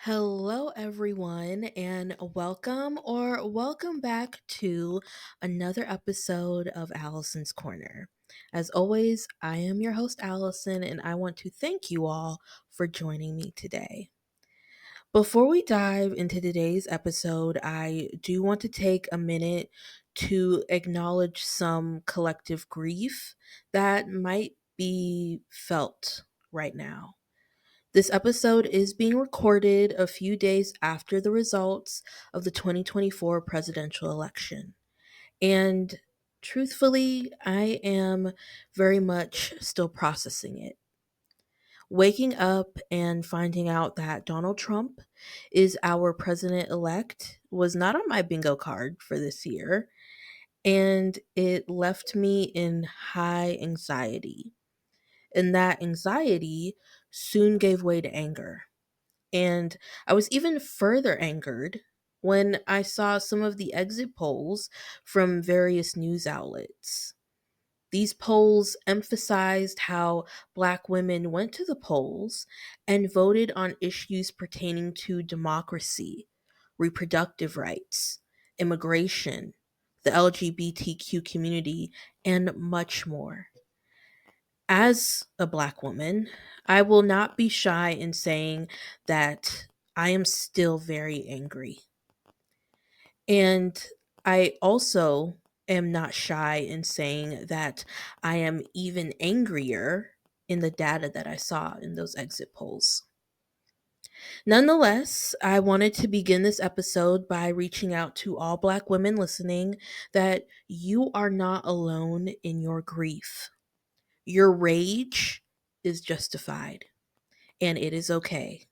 Hello, everyone, and welcome back to another episode of Allison's Corner. As always, I am your host, Allison, and I want to thank you all for joining me today. Before we dive into today's episode, I do want to take a minute to acknowledge some collective grief that might be felt right now. This episode is being recorded a few days after the results of the 2024 presidential election. And truthfully, I am very much still processing it. Waking up and finding out that Donald Trump is our president elect was not on my bingo card for this year, and it left me in high anxiety. And that anxiety soon gave way to anger. And I was even further angered when I saw some of the exit polls from various news outlets. These polls emphasized how Black women went to the polls and voted on issues pertaining to democracy, reproductive rights, immigration, the LGBTQ community, and much more. As a Black woman, I will not be shy in saying that I am still very angry. And I also am not shy in saying that I am even angrier in the data that I saw in those exit polls. Nonetheless, I wanted to begin this episode by reaching out to all Black women listening that you are not alone in your grief. Your rage is justified, and it is okay.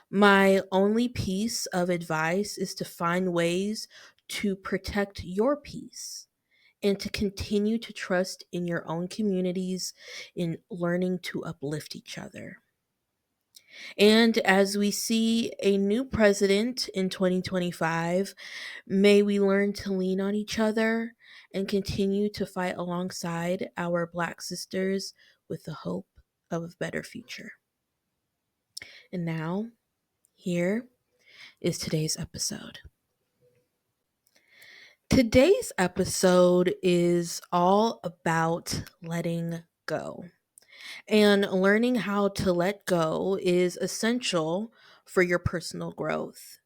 My only piece of advice is to find ways to protect your peace and to continue to trust in your own communities in learning to uplift each other. And as we see a new president in 2025, may we learn to lean on each other and continue to fight alongside our Black sisters with the hope of a better future. And now, here is today's episode. Today's episode is all about letting go. And learning how to let go is essential for your personal growth.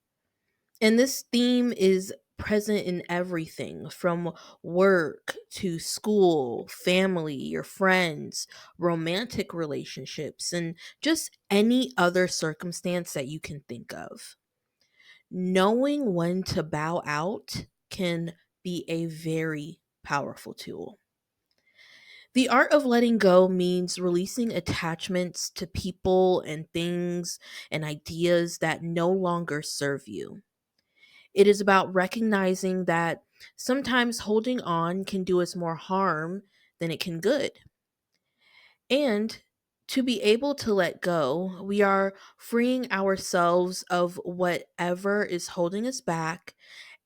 And this theme is present in everything from work to school, family, your friends, romantic relationships, and just any other circumstance that you can think of. Knowing when to bow out can be a very powerful tool. The art of letting go means releasing attachments to people and things and ideas that no longer serve you. It is about recognizing that sometimes holding on can do us more harm than it can good. And to be able to let go, we are freeing ourselves of whatever is holding us back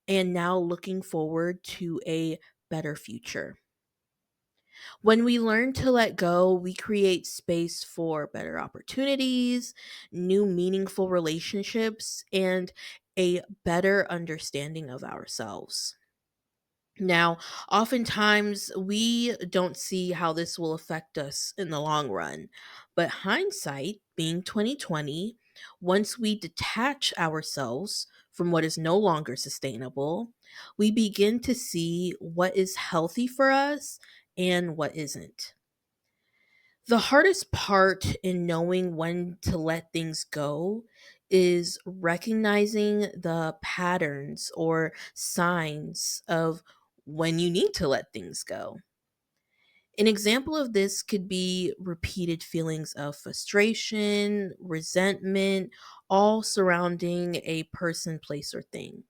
and now looking forward to a better future. When we learn to let go, we create space for better opportunities, new meaningful relationships, and a better understanding of ourselves. Now, oftentimes we don't see how this will affect us in the long run, but hindsight being 2020, once we detach ourselves from what is no longer sustainable, we begin to see what is healthy for us and what isn't. The hardest part in knowing when to let things go is recognizing the patterns or signs of when you need to let things go. An example of this could be repeated feelings of frustration, resentment, all surrounding a person, place, or thing.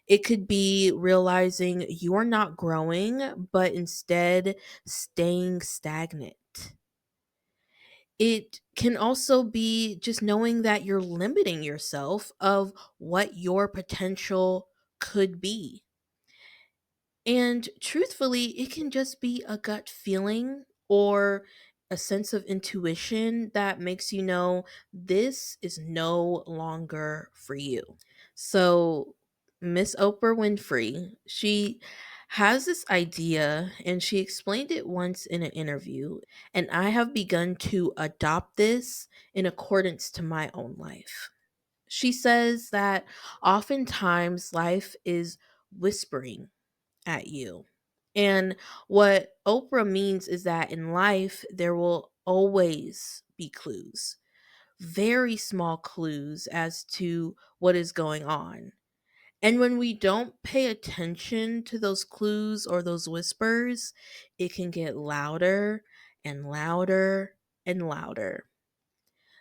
It could be realizing you are not growing, but instead staying stagnant. It can also be just knowing that you're limiting yourself of what your potential could be. And truthfully, it can just be a gut feeling or a sense of intuition that makes you know this is no longer for you. So, Miss Oprah Winfrey, she has this idea and she explained it once in an interview, and I have begun to adopt this in accordance to my own life. She says that oftentimes life is whispering at you. And what Oprah means is that in life, there will always be clues, very small clues as to what is going on. And when we don't pay attention to those clues or those whispers, it can get louder and louder and louder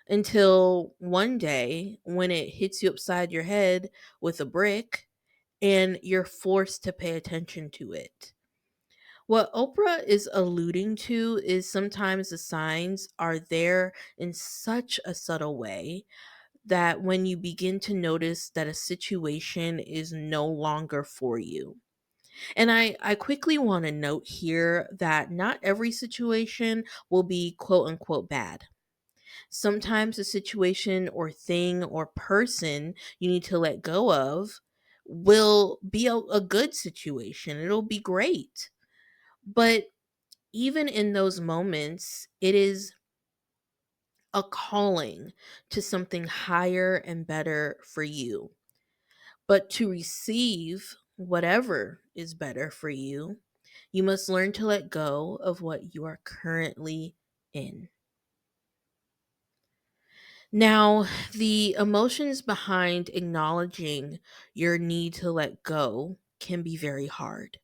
until one day when it hits you upside your head with a brick and you're forced to pay attention to it. What Oprah is alluding to is sometimes the signs are there in such a subtle way that when you begin to notice that a situation is no longer for you. And I quickly want to note here that not every situation will be quote unquote bad. Sometimes a situation or thing or person you need to let go of will be a good situation. It'll be great. But even in those moments, it is a calling to something higher and better for you. But to receive whatever is better for you, you must learn to let go of what you are currently in. Now, the emotions behind acknowledging your need to let go can be very hard.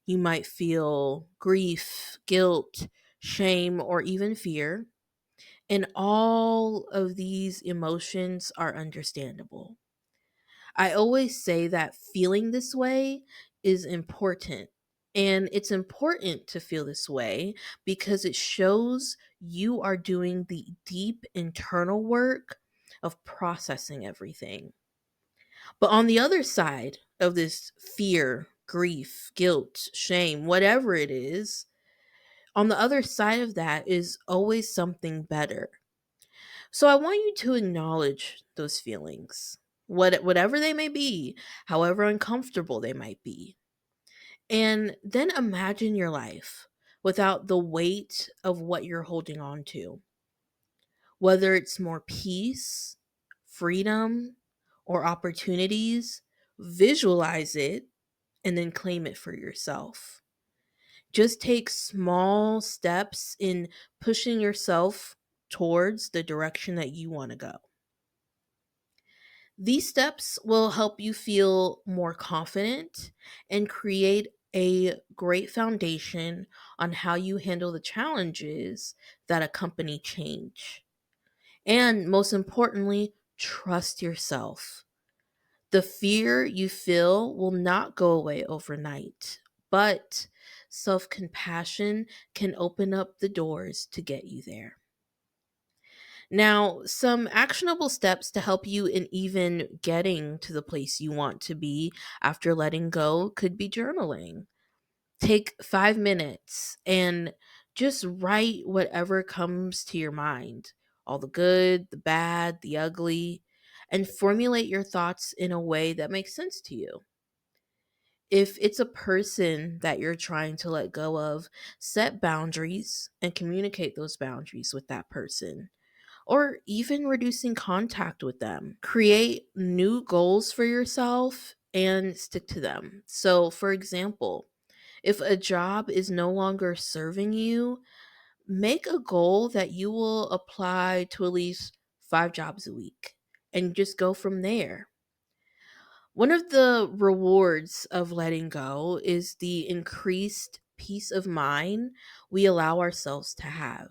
You might feel grief, guilt, shame, or even fear. And all of these emotions are understandable. I always say that feeling this way is important. And it's important to feel this way because it shows you are doing the deep internal work of processing everything. But on the other side of this fear, grief, guilt, shame, whatever it is, on the other side of that is always something better. So I want you to acknowledge those feelings, whatever they may be, however uncomfortable they might be. And then imagine your life without the weight of what you're holding on to. Whether it's more peace, freedom, or opportunities, visualize it and then claim it for yourself. Just take small steps in pushing yourself towards the direction that you want to go. These steps will help you feel more confident and create a great foundation on how you handle the challenges that accompany change. And most importantly, trust yourself. The fear you feel will not go away overnight, but self compassion can open up the doors to get you there. Now, some actionable steps to help you in even getting to the place you want to be after letting go could be journaling. Take 5 minutes and just write whatever comes to your mind, all the good, the bad, the ugly, and formulate your thoughts in a way that makes sense to you. If it's a person that you're trying to let go of, set boundaries and communicate those boundaries with that person or even reducing contact with them. Create new goals for yourself and stick to them. So, for example, if a job is no longer serving you, make a goal that you will apply to at least 5 jobs a week and just go from there. One of the rewards of letting go is the increased peace of mind we allow ourselves to have.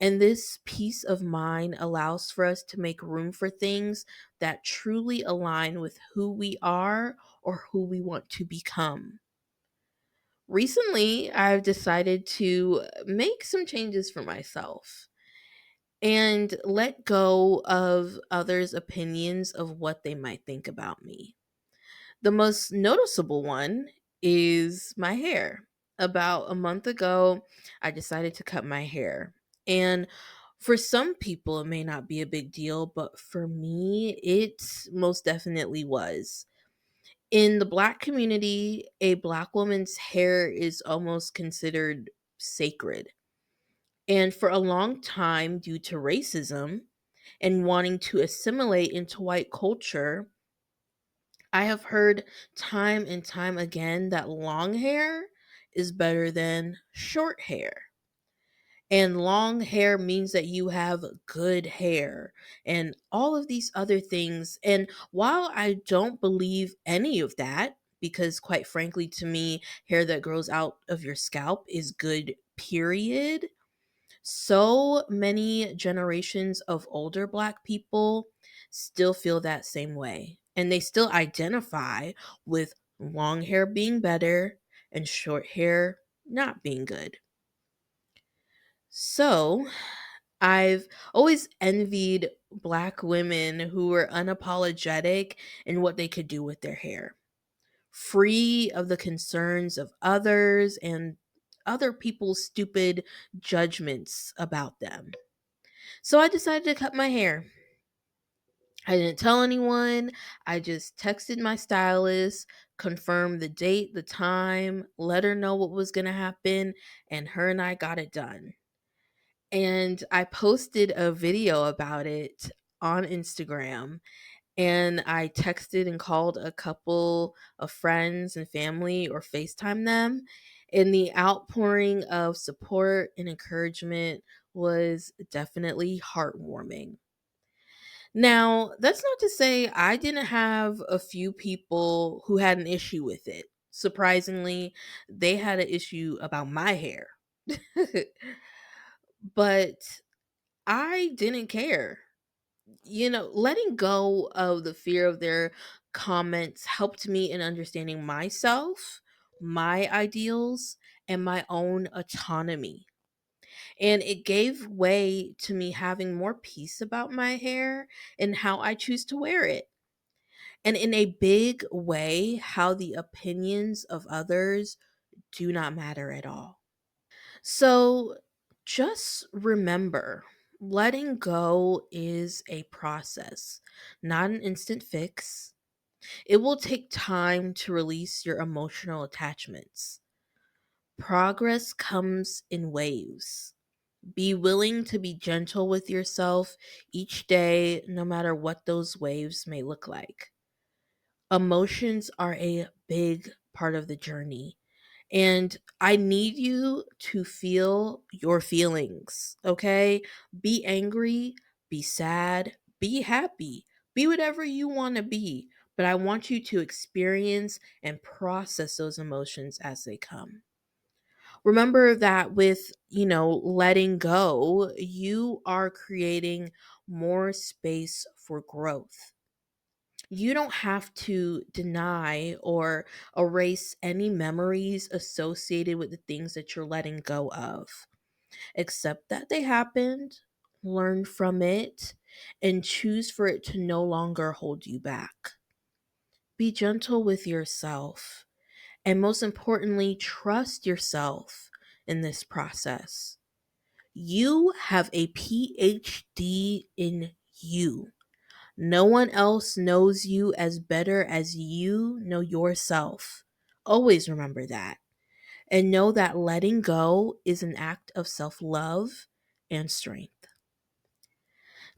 And this peace of mind allows for us to make room for things that truly align with who we are or who we want to become. Recently, I've decided to make some changes for myself and let go of others' opinions of what they might think about me. The most noticeable one is my hair. About a month ago, I decided to cut my hair. And for some people, it may not be a big deal, but for me, it most definitely was. In the Black community, a Black woman's hair is almost considered sacred. And for a long time, due to racism and wanting to assimilate into white culture, I have heard time and time again that long hair is better than short hair. And long hair means that you have good hair and all of these other things. And while I don't believe any of that, because quite frankly, to me, hair that grows out of your scalp is good, period. So many generations of older Black people still feel that same way. And they still identify with long hair being better and short hair not being good. So, I've always envied Black women who were unapologetic in what they could do with their hair, free of the concerns of others and other people's stupid judgments about them. So I decided to cut my hair. I didn't tell anyone. I just texted my stylist, confirmed the date, the time, let her know what was going to happen, and her and I got it done. And I posted a video about it on Instagram, and I texted and called a couple of friends and family or FaceTime them. And the outpouring of support and encouragement was definitely heartwarming. Now, that's not to say I didn't have a few people who had an issue with it. Surprisingly, they had an issue about my hair. But I didn't care. Letting go of the fear of their comments helped me in understanding myself, my ideals, and my own autonomy. And it gave way to me having more peace about my hair and how I choose to wear it. And in a big way, how the opinions of others do not matter at all. So just remember, letting go is a process, not an instant fix. It will take time to release your emotional attachments. Progress comes in waves. Be willing to be gentle with yourself each day, no matter what those waves may look like. Emotions are a big part of the journey. And I need you to feel your feelings, okay? Be angry, be sad, be happy, be whatever you want to be. But I want you to experience and process those emotions as they come. Remember that with, letting go, you are creating more space for growth. You don't have to deny or erase any memories associated with the things that you're letting go of. Accept that they happened, learn from it, and choose for it to no longer hold you back. Be gentle with yourself, and most importantly, trust yourself in this process. You have a PhD in you. No one else knows you as better as you know yourself. Always remember that. And know that letting go is an act of self love and strength.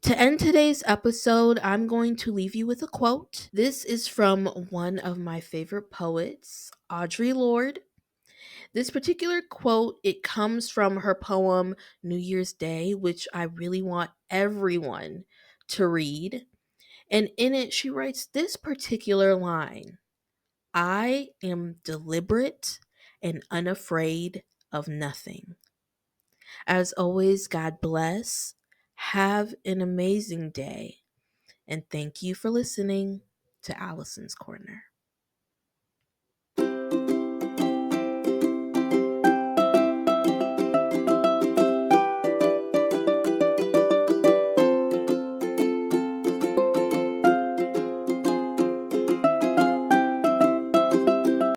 To end today's episode, I'm going to leave you with a quote. This is from one of my favorite poets, Audre Lorde. This particular quote, it comes from her poem New Year's Day, which I really want everyone to read. And in it, she writes this particular line: I am deliberate and unafraid of nothing. As always, God bless. Have an amazing day. And thank you for listening to Allison's Corner.